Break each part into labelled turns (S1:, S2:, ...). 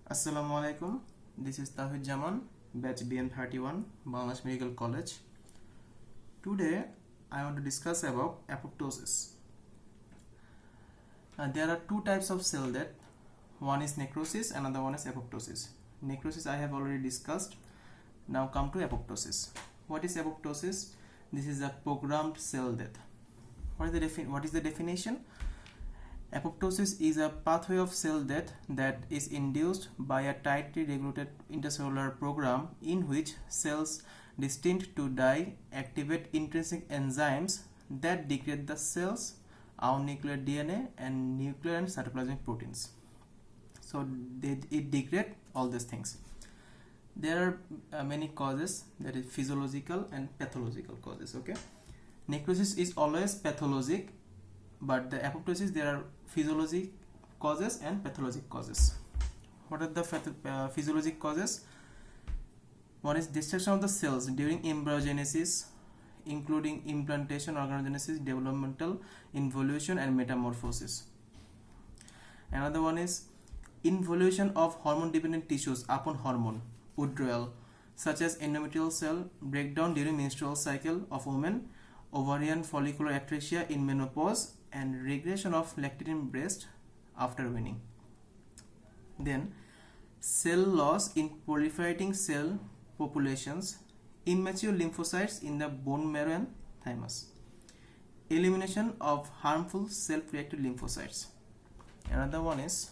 S1: Assalamu alaikum. This is Tawhid Jaman, batch BN31, Bangladesh Medical College. Today I want to discuss about apoptosis. There are two types of cell death. One is necrosis, another one is apoptosis. Necrosis I have already discussed. Now come to apoptosis. What is apoptosis? This is a programmed cell death. What is the definition? Apoptosis is a pathway of cell death that is induced by a tightly regulated intracellular program in which cells destined to die activate intrinsic enzymes that degrade the cell's own nuclear DNA and nuclear and cytoplasmic proteins. So it degrades all these things. There are many causes, that is physiological and pathological causes. Okay, necrosis is always pathologic, but the apoptosis there are physiologic causes and pathologic causes. What are the physiologic causes? One is destruction of the cells during embryogenesis, including implantation, organogenesis, developmental involution and metamorphosis. Another one is involution of hormone dependent tissues upon hormone withdrawal, such as endometrial cell breakdown during menstrual cycle of women, ovarian follicular atresia in menopause, and regression of lactating breast after weaning. Then cell loss in proliferating cell populations, immature lymphocytes in the bone marrow and thymus, elimination of harmful self-reactive lymphocytes. Another one is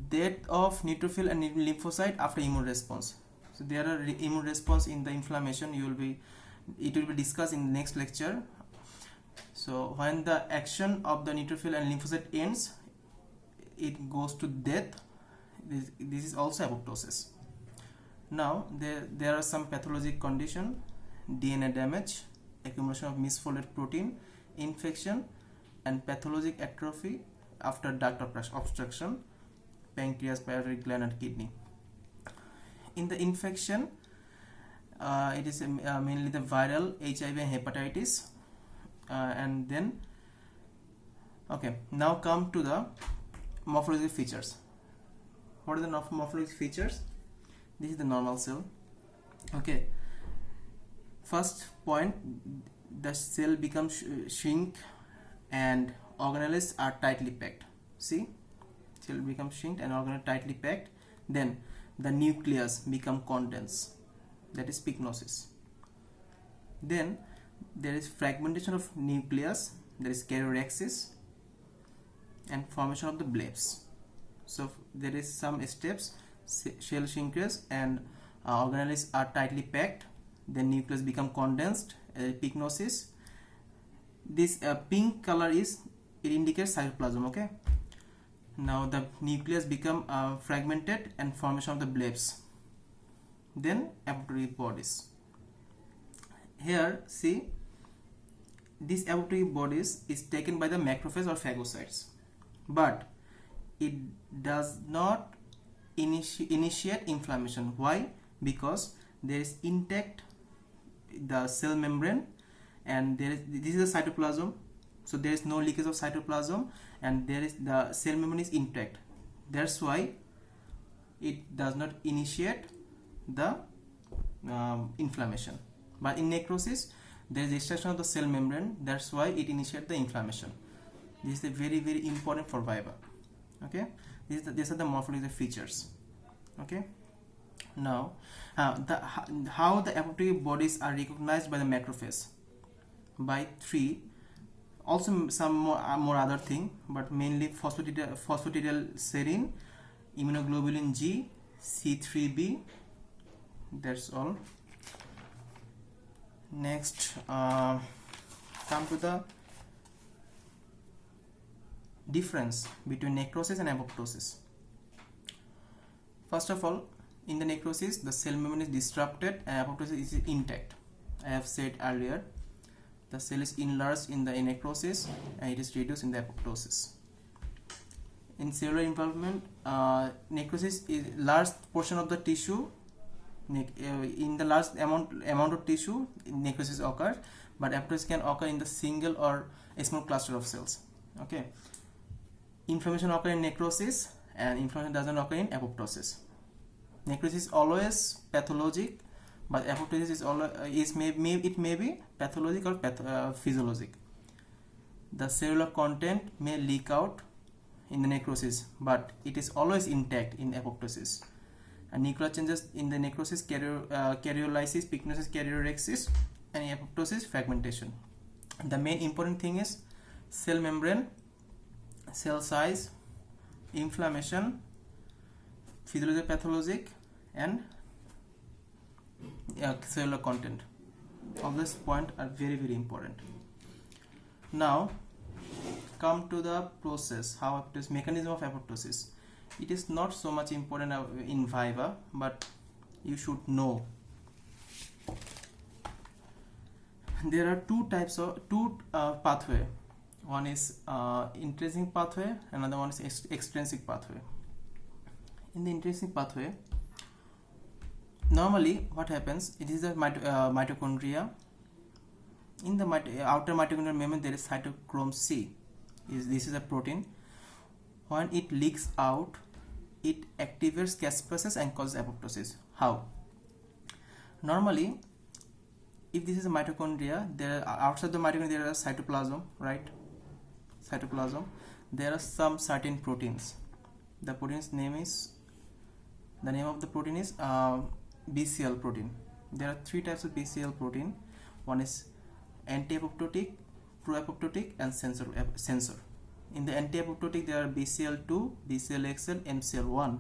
S1: death of neutrophil and lymphocyte after immune response. So there are immune response in the inflammation. It will be discussed in the next lecture. So when the action of the neutrophil and lymphocyte ends, it goes to death. This is also apoptosis. Now there are some pathologic condition: DNA damage, accumulation of misfolded protein, infection, and pathologic atrophy after duct obstruction, pancreas, pituitary gland, and kidney. In the infection, it is mainly the viral HIV and hepatitis, and then now come to the morphological features. What are the morphological features? This is the normal cell. Okay, first point, the cell becomes shrink and organelles are tightly packed. See, cell becomes shrink and organelles tightly packed. Then the nucleus become condensed, that is pycnosis. Then there is fragmentation of nucleus, there is karyorrhexis, and formation of the blebs. So there is some steps: shell shrinkage and organelles are tightly packed, then nucleus become condensed, pycnosis. This pink color it indicates cytoplasm. Okay, now the nucleus become fragmented and formation of the blebs. Then apoptotic bodies. Here see, this apoptotic bodies is taken by the macrophage or phagocytes, but it does not initiate inflammation. Why? Because there is intact the cell membrane, and this is the cytoplasm, so there is no leakage of cytoplasm, and there is the cell membrane is intact. That's why it does not initiate the inflammation. But in necrosis, there is destruction of the cell membrane. That's why it initiates the inflammation. This is very, very important for viva. Okay, these are the morphological features. Okay, now how the apoptotic bodies are recognized by the macrophage? By three, also some more other thing, but mainly phosphatidylserine, immunoglobulin G, C3b. That's all. Next, come to the difference between necrosis and apoptosis. First of all, in the necrosis, the cell membrane is disrupted and apoptosis is intact. I have said earlier, the cell is enlarged in the necrosis and it is reduced in the apoptosis. In cellular involvement, necrosis is large portion of the tissue. In the large amount of tissue, necrosis occurs, but apoptosis can occur in the single or a small cluster of cells. Okay, inflammation occur in necrosis and inflammation doesn't occur in apoptosis. Necrosis is always pathologic, but apoptosis is always it may be pathologic or physiologic. The cellular content may leak out in the necrosis, but it is always intact in apoptosis. And nuclear changes in the necrosis, karyolysis, pycnosis, karyorrhexis, and in apoptosis, fragmentation. The main important thing is cell membrane, cell size, inflammation, physiologic, pathologic, and cellular content. All these points are very, very important. Now, come to the process, how apoptosis, mechanism of apoptosis. It is not so much important in Viva, but you should know. There are two pathway. One is intrinsic pathway, another one is extrinsic pathway. In the intrinsic pathway, normally what happens, it is the mitochondria. In the outer mitochondrial membrane there is cytochrome C. This is a protein. When it leaks out, it activates caspases and causes apoptosis. How? Normally, if this is a mitochondria, outside the mitochondria there is cytoplasm, right? Cytoplasm. There are some certain proteins. The name of the protein is BCL protein. There are three types of BCL protein. One is anti-apoptotic, pro-apoptotic, and sensor. In the anti-apoptotic there are BCL2, BCLXL, MCL1.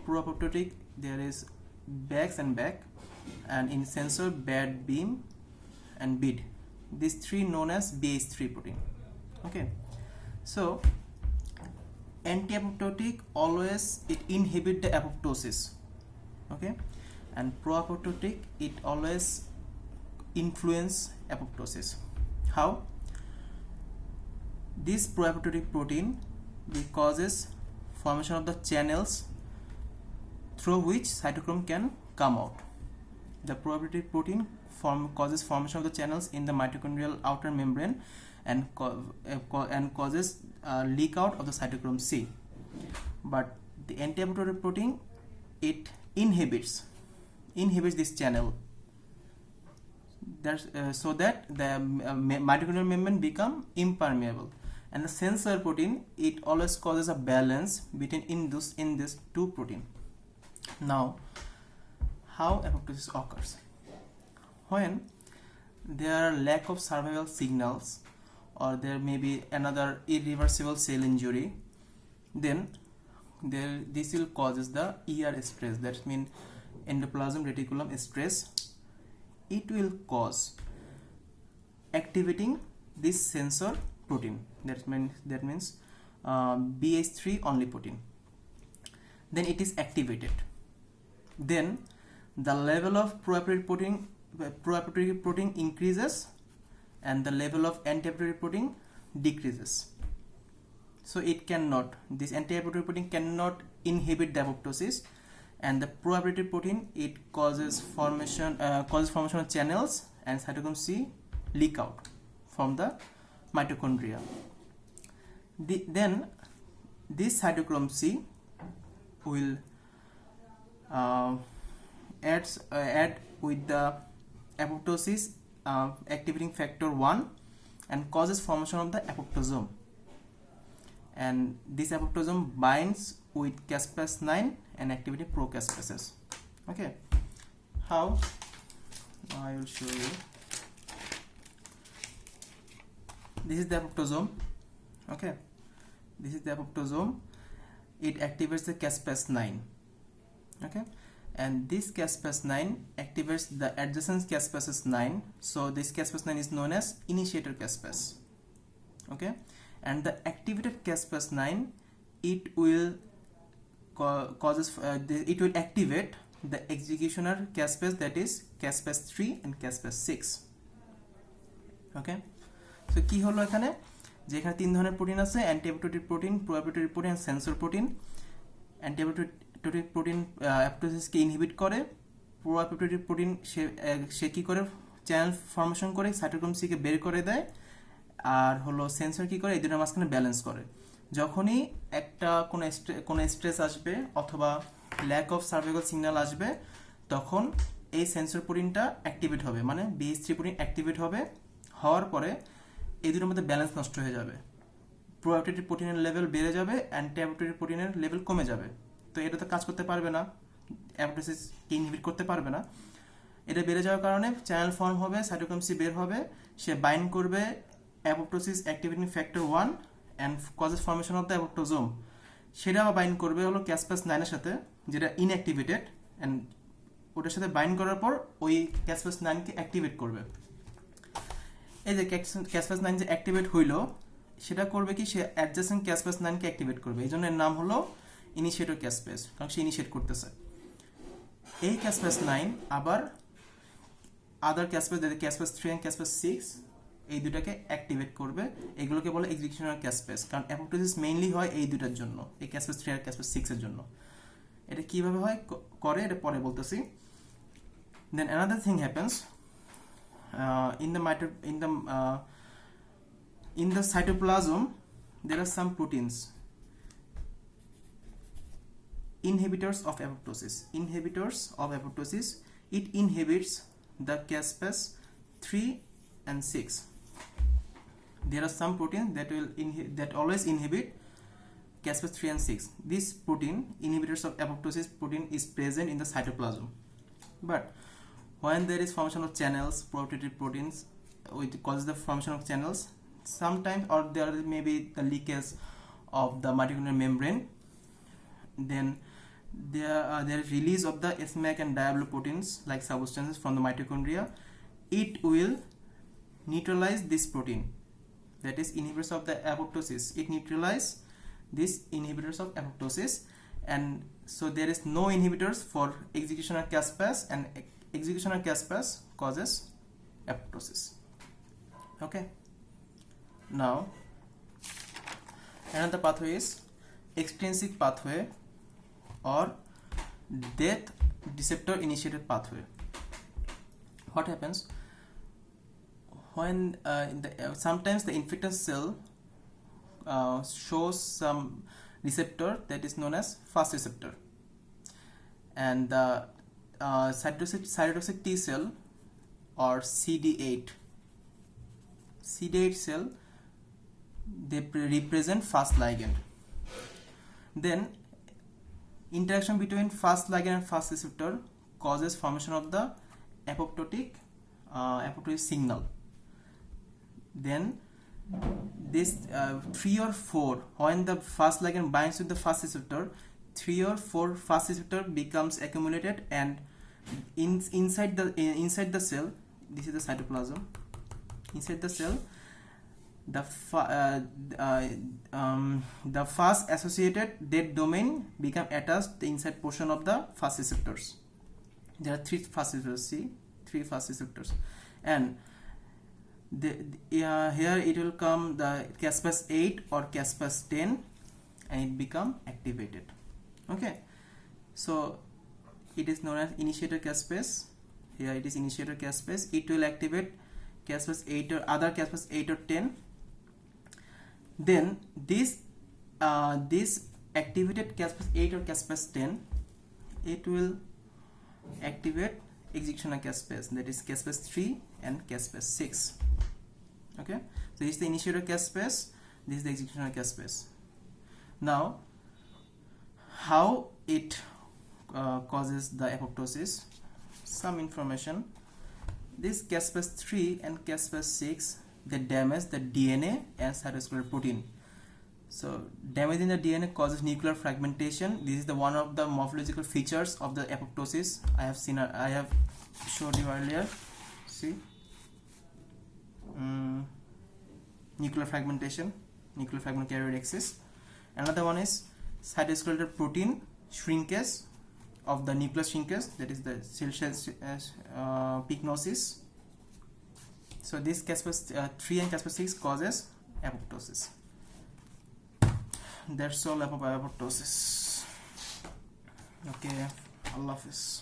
S1: Pro-apoptotic there is BAX and BAC, and in sensor BAD, BEAM, and BID. These three known as BH3 protein. Okay, so anti-apoptotic always it inhibit the apoptosis. Okay, and pro-apoptotic it always influence apoptosis. How? This pro-apoptotic protein causes formation of the channels through which cytochrome can come out. The pro-apoptotic protein causes formation of the channels in the mitochondrial outer membrane and causes leak out of the cytochrome C. But the anti-apoptotic protein it inhibits this channel. So that the mitochondrial membrane become impermeable. And the sensor protein it always causes a balance between in this two protein. Now, how apoptosis occurs? When there are lack of survival signals, or there may be another irreversible cell injury, then this will causes the ER stress. That means endoplasm reticulum stress. It will cause activating this sensor protein. That means BH3 only protein. Then it is activated. Then the level of pro-apoptotic protein increases, and the level of anti-apoptotic protein decreases. So this anti-apoptotic protein cannot inhibit the apoptosis, and the pro-apoptotic protein it causes formation of channels, and cytochrome C leak out from the mitochondria. Then this cytochrome C will add with the apoptosis activating factor 1 and causes formation of the apoptosome, and this apoptosome binds with caspase 9 and activating procaspases. Okay, how? I will show you. This is the apoptosome. Okay, this is the apoptosome. It activates the caspase 9. Okay, and this caspase 9 activates the adjacent caspases 9. So this caspase 9 is known as initiator caspase. Okay, and the activated caspase 9 it will it will activate the executioner caspase, that is caspase 3 and caspase 6. Okay, so কি হলো এখানে যে এখানে তিন ধরনের protein আছে, অ্যান্টি-অ্যাপোপ্টোটিক protein, প্রো-অ্যাপোপ্টোটিক protein আর sensor protein. অ্যান্টি-অ্যাপোপ্টোটিক protein অ্যাপোপ্টোসিসকে inhibit করে, প্রো-অ্যাপোপ্টোটিক protein সে কি করে চ্যানেল ফর্মেশন করে সাইটোক্রোম সি কে বের করে দেয়, আর হলো সেন্সর কি করে এই দুটোর মাঝখানে ব্যালেন্স করে। যখনই একটা কোনো স্ট্রেস আসবে অথবা ল্যাক অফ সার্ভাইভাল সিগন্যাল আসবে, তখন এই সেন্সর প্রোটিনটা অ্যাক্টিভেট হবে, মানে BH3 প্রোটিন অ্যাক্টিভেট হবে। হওয়ার পরে এই দুটোর মধ্যে ব্যালেন্স নষ্ট হয়ে যাবে, প্রোঅ্যাপোপ্টোটিক প্রোটিনের লেভেল বেড়ে যাবে, অ্যান্টি অ্যাপোপ্টোটিক প্রোটিনের লেভেল কমে যাবে। তো এটা তো কাজ করতে পারবে না, অ্যাপোপ্টোসিসকে ইনহিবিট করতে পারবে না। এটা বেড়ে যাওয়ার কারণে চ্যানেল ফর্ম হবে, সাইটোক্রোম সি বের হবে, সে বাইন্ড করবে apoptosis activating factor 1 and causes formation of the apoptosome. সেটা আবার বাইন্ড করবে হলো ক্যাসপাস 9 এর সাথে, যেটা ইনঅ্যাক্টিভেটেড, অ্যান্ড ওটার সাথে বাইন্ড করার পর ওই ক্যাসপাস 9 কে অ্যাক্টিভেট করবে। এই যে ক্যাসপাস 9 যে অ্যাক্টিভেট হইলো, সেটা করবে কি, সে অ্যাডজাসেন্ট ক্যাসপাস 9 কে অ্যাক্টিভেট করবে। এই জন্য এর নাম হলো ইনিশিয়েটর ক্যাসপাস, কারণ সে ইনিশিয়েট করতেছে। এই ক্যাসপাস 9 আবার আদার ক্যাসপাস 3 এন্ড ক্যাসপাস 6 এই দুটাকে অ্যাক্টিভেট করবে। এগুলোকে বলে এক্সিকিউশনাল ক্যাসপাস, কারণ অ্যাপোপ্টোসিস মেইনলি হয় এই দুটার জন্য, এই ক্যাসপাস 3 আর ক্যাসপাস 6 এর জন্য। এটা কিভাবে হয় করে এটা পরে বলতেছি। Then another thing happens in the cytoplasm. There are some proteins, inhibitors of apoptosis. It inhibits the caspase 3 and 6. There are some proteins that always inhibit caspase 3 and 6. This protein, inhibitors of apoptosis protein, is present in the cytoplasm. But when there is formation of channels, protected proteins, which causes the formation of channels, sometimes, or there may be the leakage of the mitochondrial membrane, then there is release of the SMAC and diabloproteins like substances from the mitochondria. It will neutralize this protein, that is inhibitors of the apoptosis. It neutralize these inhibitors of apoptosis, and so there is no inhibitors for executional caspase, and executional caspase causes apoptosis. Okay, now another pathway is extrinsic pathway or death receptor initiated pathway. What happens when sometimes the infected cell shows some receptor that is known as fast receptor, and the cytotoxic T cell or CD8 cell, they represent fast ligand. Then interaction between fast ligand and fast receptor causes formation of the apoptotic signal. Then this 3 or 4, when the fast ligand binds with the fast receptor, 3 or 4 fast receptor becomes accumulated, and inside the cell, this is the cytoplasm. Inside the cell, the fast associated dead domain become attached to the inside portion of the fast receptors. There are 3 fast receptors. See, 3 fast receptors, and here it will come the caspase 8 or caspase 10, and it become activated. Okay, so it is known as initiator caspase. Here it is initiator caspase. It will activate caspase 8 or other caspase 8 or 10. Then this activated caspase 8 or caspase 10, it will activate executional caspase, that is caspase 3 and caspase 6. Okay, so this is the initiator caspase, this is the executional caspase. Now, how it causes the apoptosis? Some information. This caspase 3 and caspase 6, they damage the DNA and cytoskeletal protein. So damaging the DNA causes nuclear fragmentation. This is the one of the morphological features of the apoptosis. I have showed you earlier. See, nuclear fragmentation, nuclear fragment karyoreexis. Another one is cytoskeletal protein shrinkage of the nucleus shrinkage, that is the cell pycnosis. So this caspase 3 and caspase 6 causes apoptosis. That's all about apoptosis. Okay, Allah Hafiz.